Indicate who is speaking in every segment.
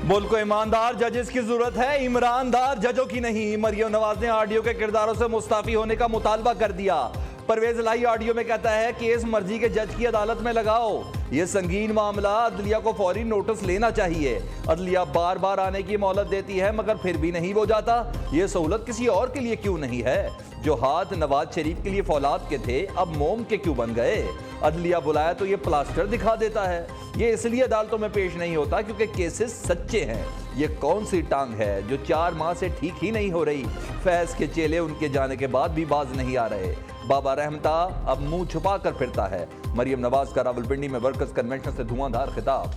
Speaker 1: मुल्क को ईमानदार जजेस की जरूरत है, ईमानदार जजों की नहीं। मरियम नवाज ने आरडीओ के किरदारों से मुस्ताफी होने का मुतालबा कर दिया। परवेज लाई आरडीओ में कहता है केस मर्जी के जज की अदालत में लगाओ। यह संगीन मामला, अदलिया को फौरी नोटिस लेना चाहिए। अदलिया बार बार आने की मोहलत देती है मगर फिर भी नहीं हो जाता। यह सहूलत किसी और के लिए क्यों नहीं है? जो हाथ नवाज शरीफ के लिए फौलाद के थे अब मोम के क्यों बन गए? अदलिया बुलाया तो ये प्लास्टर दिखा देता है। ये इसलिए अदालतों में पेश नहीं होता क्योंकि केसेस सच्चे हैं। ये कौन सी टांग है जो 4 माह से ठीक ही नहीं हो रही? फैज के चेले उनके जाने के बाद भी बाज नहीं आ रहे। बाबा रहमता अब मुंह छुपा कर फिरता है। मरियम नवाज का रावलपिंडी में वर्कर्स कन्वेंशन से धुआंधार खिताब।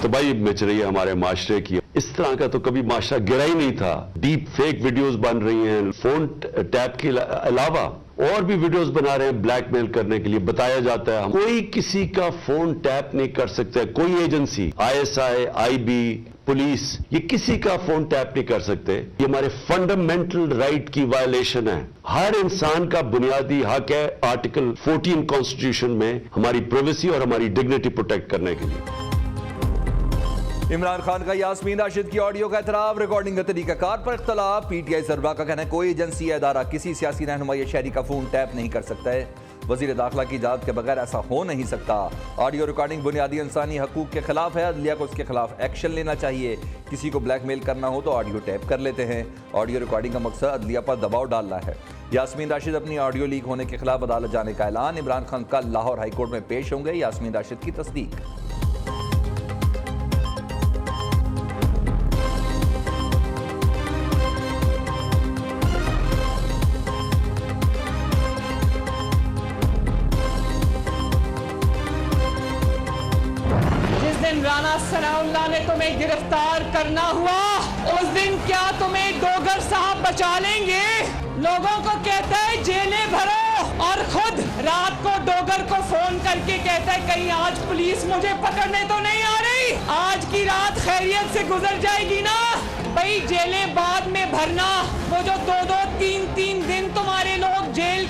Speaker 2: तबाही मच रही है हमारे माशरे की, इस तरह का तो कभी माशरा गिरा ही नहीं था। डीप फेक वीडियोस बन रही हैं, फोन टैप के अलावा और भी वीडियोस बना रहे हैं ब्लैकमेल करने के लिए। बताया जाता है कोई किसी का फोन टैप नहीं कर सकता, कोई एजेंसी, आईएसआई, आईबी, पुलिस, ये किसी का फोन टैप नहीं कर सकते। ये हमारे फंडामेंटल राइट की वायलेशन है। हर इंसान का बुनियादी हक है आर्टिकल 14 कॉन्स्टिट्यूशन में हमारी प्राइवेसी और हमारी डिग्निटी प्रोटेक्ट करने के लिए।
Speaker 1: इमरान खान का यास्मीन राशिद की ऑडियो का एतराफ, रिकॉर्डिंग का तरीकाकार पर इख्तलाफ। पीटीआई सरबराह का कहना है कोई एजेंसी या अदारा किसी सियासी रहनुमा या शहरी का फोन टैप नहीं कर सकता है। वजीर दाखिला की इजाजत के बगैर ऐसा हो नहीं सकता। ऑडियो रिकॉर्डिंग बुनियादी इंसानी हकूक के खिलाफ है। अदलिया को उसके खिलाफ एक्शन लेना चाहिए। किसी को ब्लैकमेल करना हो तो ऑडियो टैप कर लेते हैं। ऑडियो रिकॉर्डिंग का मकसद अदलिया पर दबाव डालना है। यास्मीन राशिद अपनी ऑडियो लीक होने के खिलाफ अदालत जाने का ऐलान। इमरान खान कल लाहौर हाईकोर्ट में पेश होंगे। यास्मीन राशिद की तस्दीक।
Speaker 3: राना सनाउल्लाह ने तुम्हें गिरफ्तार करना हुआ, उस दिन क्या तुम्हें डोगर साहब बचा लेंगे? लोगों को कहता है जेलें भरो और खुद रात को डोगर को फोन करके कहता है कहीं आज पुलिस मुझे पकड़ने तो नहीं आ रही, आज की रात खैरियत से गुजर जाएगी ना? भाई जेलें बाद में भरना, वो जो 2-2, 3-3 दिन तुम्हारे लोग जेल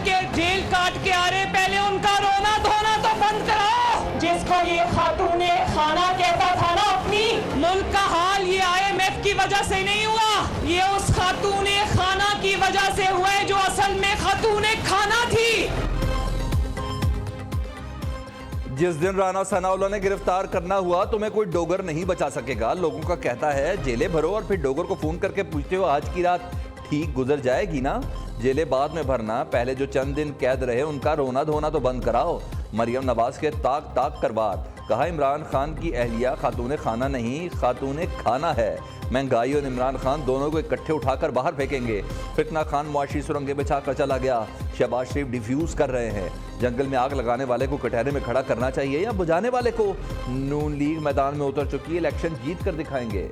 Speaker 3: काट के आ रहे, पहले उनका रोना धोना तो बंद कराओ। जिसको ये खातूने खाना कहता था ना, अपनी मुल्क का हाल ये IMF की वजह से नहीं हुआ, ये उस खातूने खाना की वजह से हुआ है जो असल में खातूने खाना थी।
Speaker 1: जिस दिन राना सनाउल्लाह ने गिरफ्तार करना हुआ तुम्हें कोई डोगर नहीं बचा सकेगा। लोगों का कहता है जेलें भरो और फिर डोगर को फोन करके पूछते हो आज की रात ठीक गुजर जाएगी ना? जेलें बाद में भरना, पहले जो चंद दिन कैद रहे उनका रोना धोना तो बंद कराओ। मरियम नवाज के ताक ताक करवार। कहा इमरान खान की अहलिया खातूने खाना नहीं खातूने खाना है। महंगाई और इमरान खान दोनों को इकट्ठे उठाकर बाहर फेंकेंगे। फितना खान मुआशी सुरंगे बिछाकर चला गया। शहबाज शरीफ डिफ्यूज कर रहे हैं। जंगल में आग लगाने वाले को कटहरे में खड़ा करना चाहिए या बुझाने वाले को? नून लीग मैदान में उतर चुकी है, इलेक्शन जीत कर दिखाएंगे।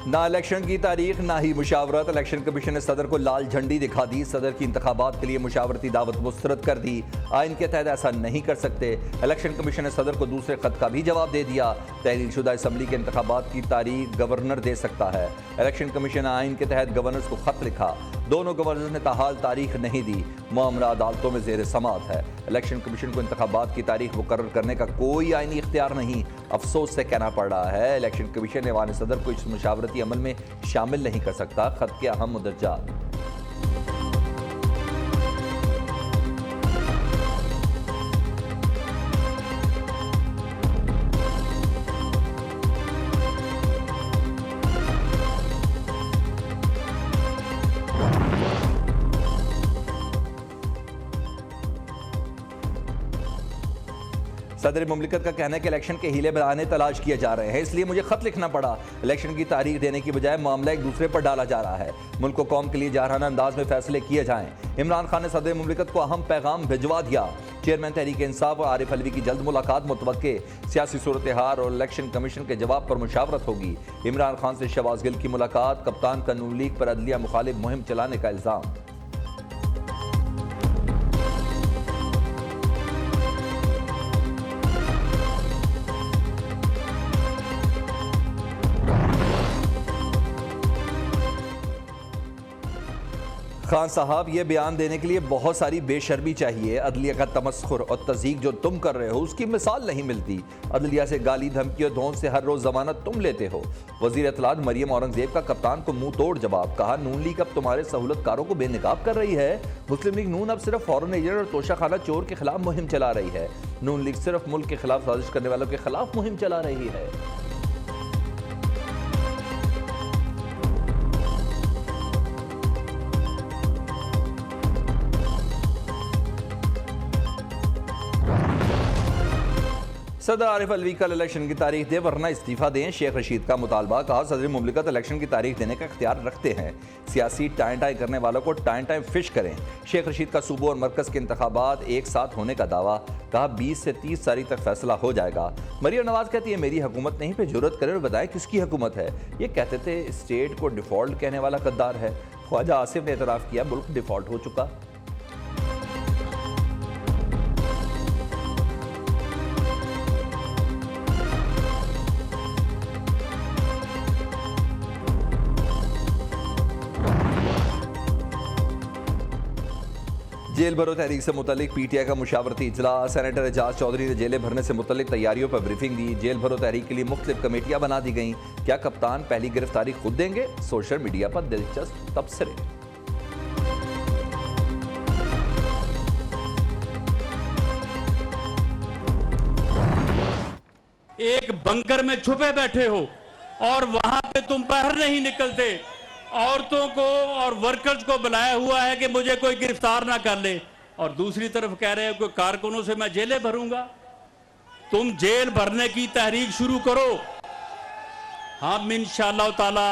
Speaker 1: ना इलेक्शन की तारीख ना ही मुशावरत। इलेक्शन कमीशन ने सदर को लाल झंडी दिखा दी। सदर की इंतखाबात के लिए मुशावरती दावत मुस्तरद कर दी। आइन के तहत ऐसा नहीं कर सकते। इलेक्शन कमीशन ने सदर को दूसरे खत का भी जवाब दे दिया। तहरीर शुदा असम्बली के इंतखाबात की तारीख गवर्नर दे सकता है। इलेक्शन कमीशन आइन के तहत गवर्नर्स को खत लिखा। दोनों गवर्नर ने ताहाल तारीख नहीं दी। मामला अदालतों में जेर समात है। इलेक्शन कमीशन को इंतखाबात की तारीख मुकर्रर करने का कोई आइनी इख्तियार नहीं। अफसोस से कहना पड़ रहा है इलेक्शन कमीशन ऐवान सदर को इस मुशावरती अमल में शामिल नहीं कर सकता। खत के अहम मुद्दजात। सदर मुमलिकत का कहना है कि इलेक्शन के हीले बहाने तलाश किए जा रहे हैं, इसलिए मुझे खत लिखना पड़ा। इलेक्शन की तारीख देने की बजाय मामला एक दूसरे पर डाला जा रहा है। मुल्क को कौम के लिए जारहाना अंदाज में फैसले किए जाएं। इमरान खान ने सदर मुमलिकत को अहम पैगाम भिजवा दिया। चेयरमैन तहरीक इंसाफ और आरिफ अलवी की जल्द मुलाकात मुतवक्के। सियासी सूरत हाल और इलेक्शन कमीशन के जवाब पर मुशावरत होगी। इमरान खान से शहबाज गिल की मुलाकात। कप्तान का नून लीग पर अदलिया मुखालिफ मुहिम चलाने का इल्जाम। खान साहब, ये बयान देने के लिए बहुत सारी बेशर्मी चाहिए। अदलिया का तमस्खुर और तज़ीक जो तुम कर रहे हो उसकी मिसाल नहीं मिलती। अदलिया से गाली धमकी और धौंस से हर रोज जमानत तुम लेते हो। वजीर इत्तलात मरियम औरंगजेब का कप्तान को मुंह तोड़ जवाब। कहा, नून लीग अब तुम्हारे सहूलतकारों को बेनकाब कर रही है। मुस्लिम लीग नून अब सिर्फ फॉरेन एजेंट और तोशाखाना चोर के खिलाफ मुहिम चला रही है। नून लीग सिर्फ मुल्क के खिलाफ साजिश करने वालों के खिलाफ मुहिम चला रही है। सदर आरिफ अलवी कल इलेक्शन की तारीख दे वरना इस्तीफा दें, शेख रशीद का मुतालबा। कहा, सदर मुमलिकत इलेक्शन की तारीख देने का इख्तियार रखते हैं। सियासी टाइम टाइम करने वालों को टाइम फिश करें। शेख रशीद का सूबों और मरकज के इंतखाबात एक साथ होने का दावा। कहा, 20 से 30 तारीख तक फैसला हो जाएगा। मरियम नवाज कहती है, मेरी हुकूमत नहीं पे जुर्रत करें और बताएं किसकी हुकूमत है। ये कहते थे स्टेट को डिफॉल्ट कहने वाला गद्दार है। ख्वाजा आसिफ ने एतराफ़ किया, मुल्क डिफॉल्ट हो चुका। जेल भरो तहरीक से मुतल्लिक पीटीआई का मुशावरती इजलास। सेनेटर एजाज चौधरी ने जेलें भरने से मुतल्लिक तैयारियों पर ब्रीफिंग दी। जेल भरो तहरीक के लिए मुख्तलिफ कमेटियां बना दी गईं। क्या कप्तान पहली गिरफ्तारी खुद देंगे? सोशल मीडिया पर दिलचस्प तबसरे।
Speaker 4: एक बंकर में छुपे बैठे हो और वहां पे तुम बाहर नहीं निकलते। औरतों को और वर्कर्स को बुलाया हुआ है कि मुझे कोई गिरफ्तार ना कर ले, और दूसरी तरफ कह रहे हो कि कारकुनों से मैं जेलें भरूंगा। तुम जेल भरने की तहरीक शुरू करो, हम इंशाअल्लाह ताला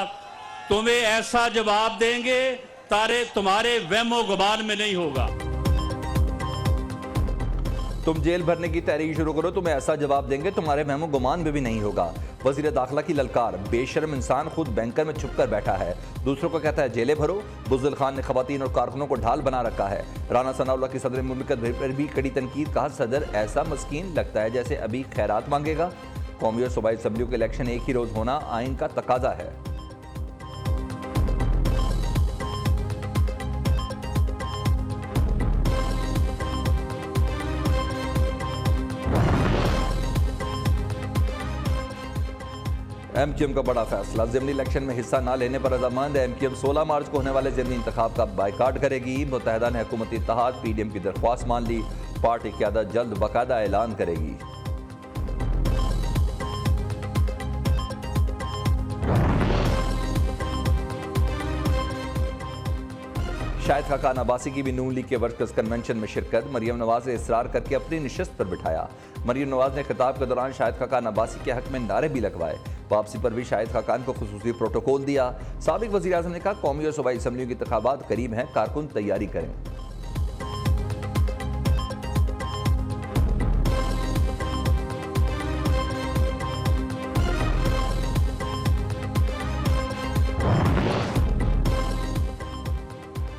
Speaker 4: तुम्हें ऐसा जवाब देंगे तुम्हारे वहमो गुमान में नहीं होगा।
Speaker 1: तुम जेल भरने की तहरीक शुरू करो, तुम्हें ऐसा जवाब देंगे तुम्हारे महमो गुमान में भी नहीं होगा। वजीर दाखिला की ललकार। बेशर्म इंसान खुद बैंकर में छुप कर बैठा है, दूसरों को कहता है जेलें भरो। बुज़दिल खान ने खवातीन और कारकुनों को ढाल बना रखा है। राना सनाउल्लाह की सदर मुमलिकत पर भी कड़ी तनकीद। कहा, सदर ऐसा मस्कीन लगता है जैसे अभी खैरात मांगेगा। कौमी और सूबाई असम्बलियों के इलेक्शन एक ही रोज होना आइन का तकाजा है। एमक्यूएम का बड़ा फैसला। ज़िमनी इलेक्शन में हिस्सा न लेने पर रजामंद। एमक्यूएम 16 मार्च को होने वाले ज़िमनी इंतखाब का बाइकाट करेगी। मुत्तहिदा ने हुकूमती इत्तेहाद पीडीएम की दरख्वास्त मान ली। पार्टी क़यादत जल्द बाकायदा ऐलान करेगी। शाहिद खाकान अब्बासी की भी नून लीग के वर्कर्स कन्वेंशन में शिरकत। मरियम नवाज ने इसरार करके अपनी नशिस्त पर बिठाया। मरियम नवाज ने खिताब के दौरान शाहिद खाकान अब्बासी के हक में नारे भी लगवाए। वापसी पर भी शाहिद खाकान को खुसूसी प्रोटोकॉल दिया। साबिक वज़ीर आज़म ने कहा, कौमी और सूबाई असम्बलियों की इंतखाबात करीब हैं, कारकुन तैयारी करें।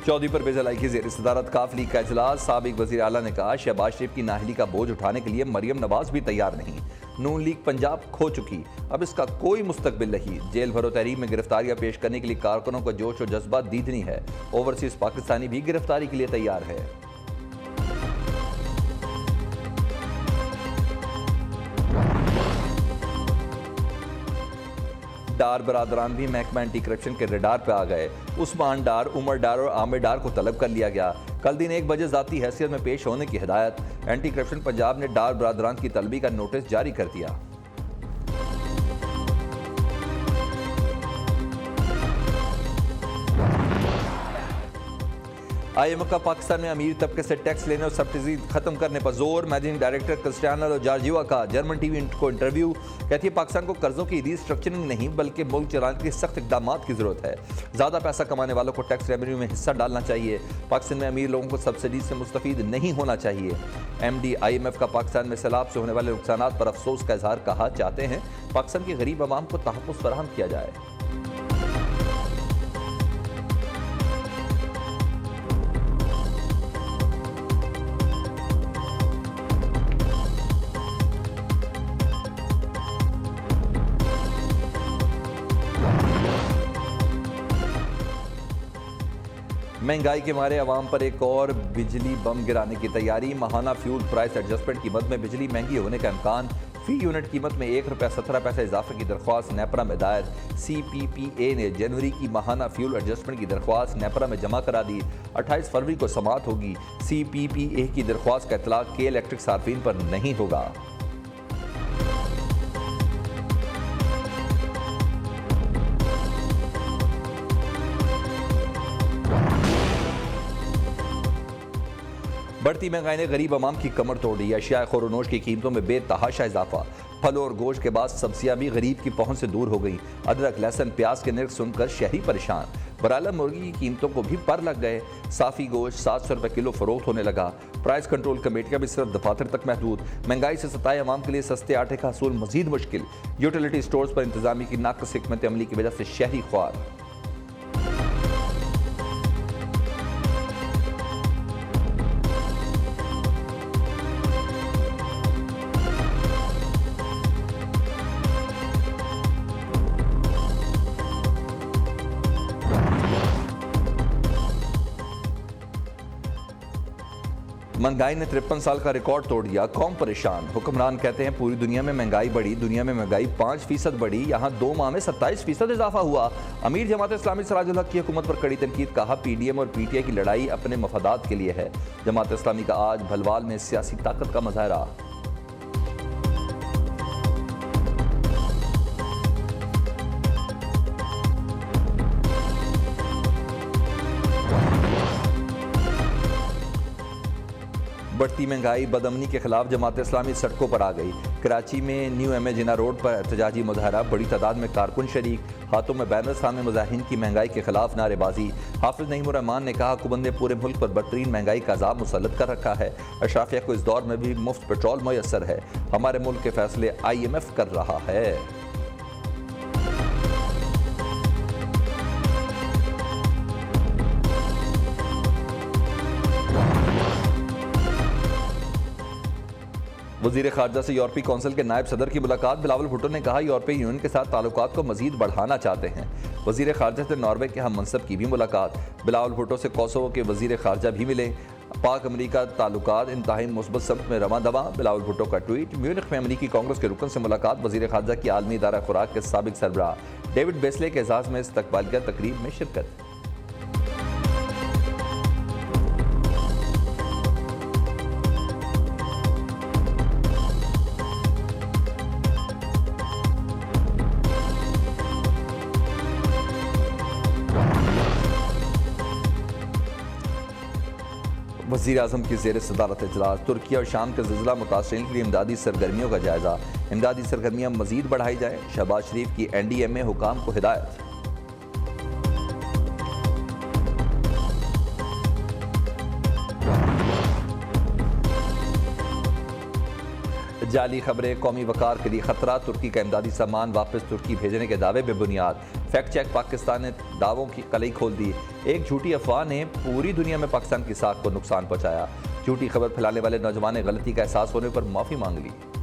Speaker 1: चौधरी परवेज इलाही की ज़ेर सदारत काफ लीग का इजलास। साबिक वज़ीर आला ने कहा, शहबाज शरीफ की नाहली का बोझ उठाने के लिए मरियम नवाज भी तैयार नहीं। नून लीग पंजाब खो चुकी, अब इसका कोई मुस्तकबिल नहीं। जेल भरो तहरीक में गिरफ्तारियां पेश करने के लिए कारकुनों को जोश और जज्बा दीदनी है। ओवरसीज पाकिस्तानी भी गिरफ्तारी के लिए तैयार है। डार बरादरान भी महकमा एंटी करप्शन के रेडार पर आ गए। उस्मान डार, उमर डार और आमिर डार को तलब कर लिया गया। कल दिन 1 बजे ज़ाती हैसियत में पेश होने की हिदायत। एंटी करप्शन पंजाब ने डार बरादरान की तलबी का नोटिस जारी कर दिया। IMF का पाकिस्तान में अमीर तबके से टैक्स लेने और सब्सिडी खत्म करने पर जोर। मैनेजिंग डायरेक्टर क्रिस्टियानो जॉर्जिवा का जर्मन टीवी को इंटरव्यू। कहती है, पाकिस्तान को कर्जों की रीस्ट्रक्चरिंग नहीं बल्कि मुल्क चलाने के सख्त इकदाम की जरूरत है। ज़्यादा पैसा कमाने वालों को टैक्स रेवेन्यू में हिस्सा डालना चाहिए। पाकिस्तान में अमीर लोगों को सब्सिडी से मुस्तफीद नहीं होना चाहिए। MD IMF का पाकिस्तान में सैलाब से होने वाले नुकसानात पर अफसोस का इजहार। कहा, चाहते हैं पाकिस्तान के गरीब अवाम को तहफ़्फ़ुज़ फराहम किया जाए। महंगाई के मारे अवाम पर एक और बिजली बम गिराने की तैयारी। माहाना फ्यूल प्राइस एडजस्टमेंट की मद में बिजली महंगी होने का इम्कान। फी यूनिट कीमत में ₹1.17 इजाफे की दरख्वास्त नेपरा में दायर। CPPA ने जनवरी की माहाना फ्यूल एडजस्टमेंट की दरख्वास्त नेपरा में जमा करा दी। 28 फरवरी को समाअत होगी। CPPA की दरख्वास्त का इतलाक के इलेक्ट्रिक सार्फिन पर नहीं होगा। बढ़ती महंगाई ने गरीब आवाम की कमर तोड़ दी। अशिया खुरोनोश की कीमतों में बेतहाशा इजाफा। फलों और गोश्त के बाद सब्जियां भी गरीब की पहुंच से दूर हो गई। अदरक, लहसुन, प्याज के निर्ख सुनकर शहरी परेशान। बराला मुर्गी की कीमतों को भी पर लग गए। साफी गोश्त 700 रुपए किलो फरोख्त होने लगा। प्राइस कंट्रोल कमेटियां भी सिर्फ दफातर तक महदूद। महंगाई से सताए अवाम के लिए सस्ते आटे का हसूल मजीद मुश्किल। यूटिलिटी स्टोर्स पर इंतजामी की नाकस हिकमत अमली की वजह से शहरी ख्वार। महंगाई ने 53 साल का रिकॉर्ड तोड़ दिया। कौम परेशान। हुक्मरान कहते हैं पूरी दुनिया में महंगाई बढ़ी। दुनिया में महंगाई 5% बढ़ी, यहाँ 2 माह में 27% इजाफा हुआ। अमीर जमात इस्लामी सिराजुल हक की हुकूमत पर कड़ी तनकीद। कहा PDM और PTI की लड़ाई अपने मफादात के लिए है। जमात इस्लामी का आज भलवाल में सियासी ताकत का मुजाहरा। बढ़ती महंगाई, बदअमनी के खिलाफ जमात इस्लामी सड़कों पर आ गई। कराची में न्यू MA जिना रोड पर एहतजाजी मुजाहरा। बड़ी तादाद में कारकुन शरीक। हाथों में बैनर, सामने मुजाहिरीन की महंगाई के खिलाफ नारेबाजी। हाफिज नईमुर रहमान ने कहा हुकूमत ने पूरे मुल्क पर बदतरीन महंगाई का अजाब मुसल्लत कर रखा है। अशराफिया को इस दौर में भी मुफ्त पेट्रोल मुयस्सर है। हमारे मुल्क के फैसले IMF कर रहा है। वज़ीर ख़ारजा से यूरोपीय कौंसिल के नायब सदर की मुलाकात। बिलावल भुट्टो ने कहा यूरोपीय यूनियन के साथ ताल्लुकात को मजीद बढ़ाना चाहते हैं। वज़ीर ख़ारजा से नॉर्वे के हम मनसब की भी मुलाकात। बिलावल भुट्टो से कोसोवो के वज़ीर ख़ारजा भी मिले। पाक अमरीका ताल्लुकात इंतहाई मुस्बत समत में रवां दवा। बिलावल भुट्टो का ट्वीट। म्यूनिख में अमरीकी कांग्रेस के रुकन से मुलाकात। वज़ीर ख़ारजा की आलमी इदारा खुराक के साबिक सरबराह डेविड बेस्ले के एजाज़ में इस्तकबालिया तकरीब में शिरकत। वज़ीर आज़म की ज़ेर सदारत इजलास। तुर्की और शाम के ज़िलज़िला मुतासिरीन के लिए इमदादी सरगर्मियों का जायज़ा। इमदादी सरगर्मियाँ मज़ीद बढ़ाई जाएँ। शहबाज शरीफ की NDMA हुकाम को हिदायत। जाली खबरें कौमी वकार के लिए खतरा। तुर्की का इमदादी सामान वापस तुर्की भेजने के दावे बेबुनियाद। फैक्ट चेक पाकिस्तान ने दावों की कलई खोल दी। एक झूठी अफवाह ने पूरी दुनिया में पाकिस्तान की साख को नुकसान पहुंचाया। झूठी खबर फैलाने वाले नौजवान ने गलती का एहसास होने पर माफ़ी मांग ली।